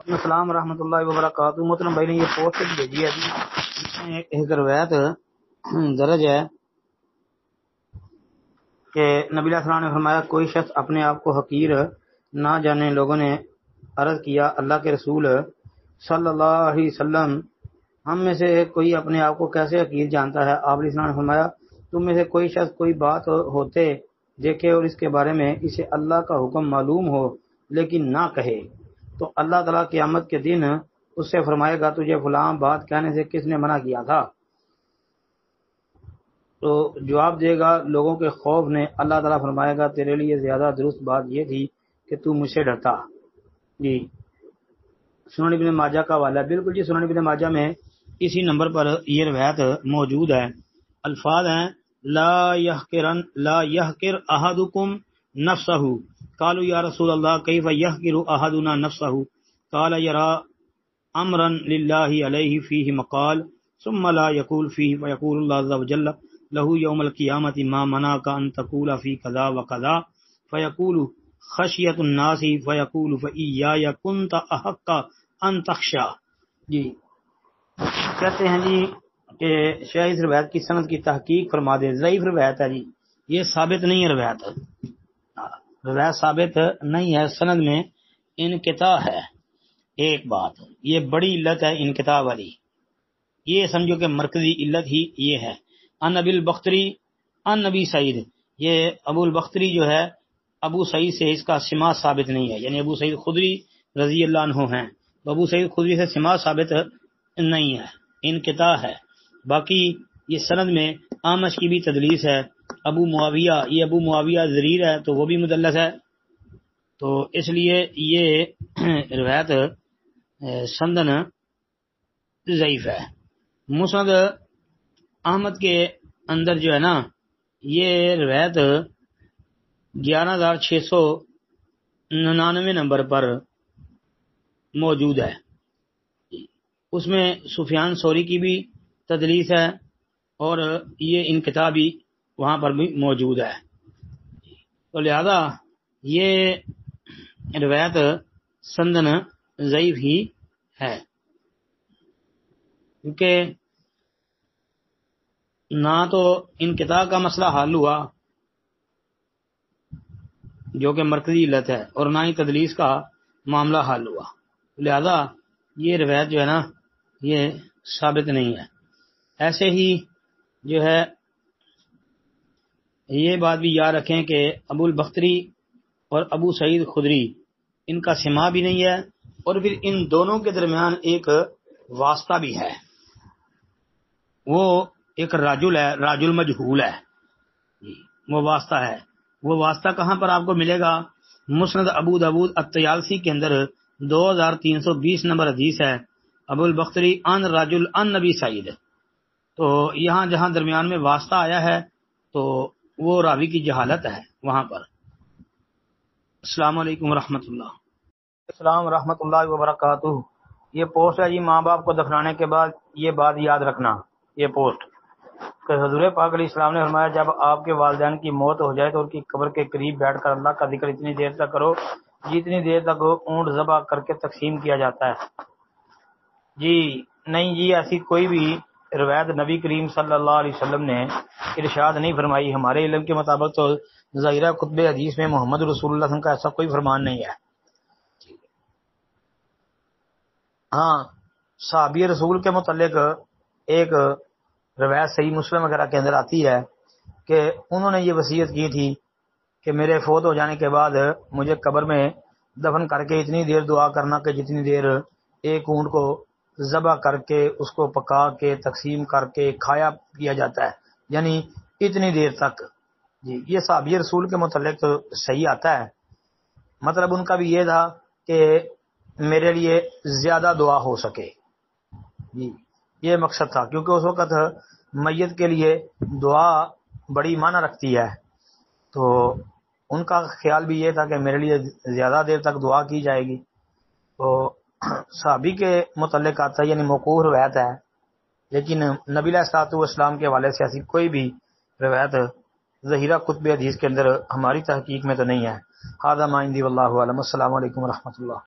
السلام ورحمۃ اللہ وبرکاتہ۔ محترم بھائی نے یہ پوسٹ بھیجی ہے ابھی، اس میں ایک روایت درج ہے کہ نبی علیہ السلام نے فرمایا کوئی شخص اپنے آپ کو حقیر نہ جانے۔ لوگوں نے عرض کیا اللہ کے رسول صلی اللہ علیہ وسلم ہم میں سے کوئی اپنے آپ کو کیسے حقیر جانتا ہے؟ آپ علیہ السلام نے فرمایا تم میں سے کوئی شخص کوئی بات ہوتے دیکھے اور اس کے بارے میں اسے اللہ کا حکم معلوم ہو لیکن نہ کہے تو اللہ تعالیٰ قیامت کے دن اس سے فرمائے گا تجھے فلاں بات کہنے سے کس نے منع کیا تھا؟ تو جواب دے گا لوگوں کے خوف نے۔ اللہ تعالیٰ فرمائے گا تیرے لیے زیادہ درست بات یہ تھی کہ تو مجھ سے ڈرتا۔ جی سنن ابن ماجہ کا حوالہ ہے۔ بالکل جی، سنن ابن ماجہ میں اسی نمبر پر یہ روایت موجود ہے۔ الفاظ ہیں لا يحقر احدکم نفسہ قالوا یا رسول اللہ کیف یحقر احدنا نفسہ قال یرا امرا للہ علیہ فیہ مقال ثم لا یقول فیہ فیقول اللہ عز وجل له یوم القیامت ما منعک ان تقول فی کذا وکذا فیقول خشیت الناس فیقول فایای کنت احق ان تخشا۔ جی کہتے ہیں جی کہ شیخ اس روایت کی سند کی تحقیق فرما دے۔ ضعیف روایت ہے جی، یہ ثابت نہیں ہے۔ روایت ثابت نہیں ہے، سند میں انقطاع ہے۔ ایک بات یہ بڑی علت ہے انقطاع والی، یہ سمجھو کہ مرکزی علت ہی یہ ہے۔ ان ابی البختری ان نبی سعید، یہ ابو البختری جو ہے ابو سعید سے اس کا سماع ثابت نہیں ہے، یعنی ابو سعید خدری رضی اللہ عنہ ہیں، تو ابو سعید خدری سے سماع ثابت نہیں ہے، انقطاع ہے۔ باقی یہ سند میں اعمش کی بھی تدلیس ہے۔ ابو معاویہ ضریر ہے تو وہ بھی مدلس ہے، تو اس لیے یہ روایت سندن ضعیف ہے۔ مسند احمد کے اندر جو ہے نا یہ روایت 11699 نمبر پر موجود ہے۔ اس میں سفیان ثوری کی بھی تدلیس ہے اور یہ انقطاع بھی وہاں پر بھی موجود ہے، تو لہذا یہ روایت سندن ضعیف ہی ہے، کیونکہ نہ تو انقطاع کا مسئلہ حل ہوا جو کہ مرکزی علت ہے اور نہ ہی تدلیس کا معاملہ حل ہوا، لہذا یہ روایت جو ہے نا یہ ثابت نہیں ہے۔ ایسے ہی جو ہے یہ بات بھی یاد رکھیں کہ ابو البختری اور ابو سعید خدری ان کا سماع بھی نہیں ہے، اور پھر ان دونوں کے درمیان ایک واسطہ بھی ہے، وہ ایک راجل ہے، راجل مجہول ہے، وہ واسطہ ہے۔ وہ واسطہ کہاں پر آپ کو ملے گا؟ مسند ابو داود الطیالسی کے اندر 2320 نمبر حدیث ہے، ابو البختری ان راجل ان نبی سعید۔ تو یہاں جہاں درمیان میں واسطہ آیا ہے تو وہ راوی کی جہالت ہے وہاں پر۔ السلام علیکم ورحمۃ اللہ۔ السلام ورحمۃ اللہ وبرکاتہ۔ یہ پوسٹ ہے جی، ماں باپ کو دفنانے کے بعد یہ بات یاد رکھنا، یہ پوسٹ کہ حضور پاک علیہ السلام نے فرمایا جب آپ کے والدین کی موت ہو جائے تو ان کی قبر کے قریب بیٹھ کر اللہ کا ذکر اتنی دیر تک کرو جتنی دیر تک اونٹ ذبح کر کے تقسیم کیا جاتا ہے۔ جی نہیں جی، ایسی کوئی بھی روایت نبی کریم صلی اللہ علیہ وسلم نے ارشاد نہیں فرمائی۔ ہمارے علم کے مطابق تو ظاہرہ خطبہ حدیث میں محمد رسول اللہ صلی اللہ علیہ وسلم کا ایسا کوئی فرمان نہیں ہے۔ ہاں صحابی رسول کے متعلق ایک روایت صحیح مسلم وغیرہ کے اندر آتی ہے کہ انہوں نے یہ وصیت کی تھی کہ میرے فوت ہو جانے کے بعد مجھے قبر میں دفن کر کے اتنی دیر دعا کرنا کہ جتنی دیر ایک اونٹ کو ذبح کر کے اس کو پکا کے تقسیم کر کے کھایا کیا جاتا ہے، یعنی اتنی دیر تک۔ جی یہ صحابی رسول کے متعلق صحیح آتا ہے، مطلب ان کا بھی یہ تھا کہ میرے لیے زیادہ دعا ہو سکے، جی یہ مقصد تھا، کیونکہ اس وقت میت کے لیے دعا بڑی معنی رکھتی ہے، تو ان کا خیال بھی یہ تھا کہ میرے لیے زیادہ دیر تک دعا کی جائے گی۔ تو صحابی کے متعلق آتا ہے، یعنی موقوف روایت ہے، لیکن نبی علیہ الصلوۃ والسلام کے حوالے سے ایسی کوئی بھی روایت ظاہرہ خطبہ حدیث کے اندر ہماری تحقیق میں تو نہیں ہے۔ ھذا ما عندی واللہ اعلم۔ السلام علیکم ورحمۃ اللہ۔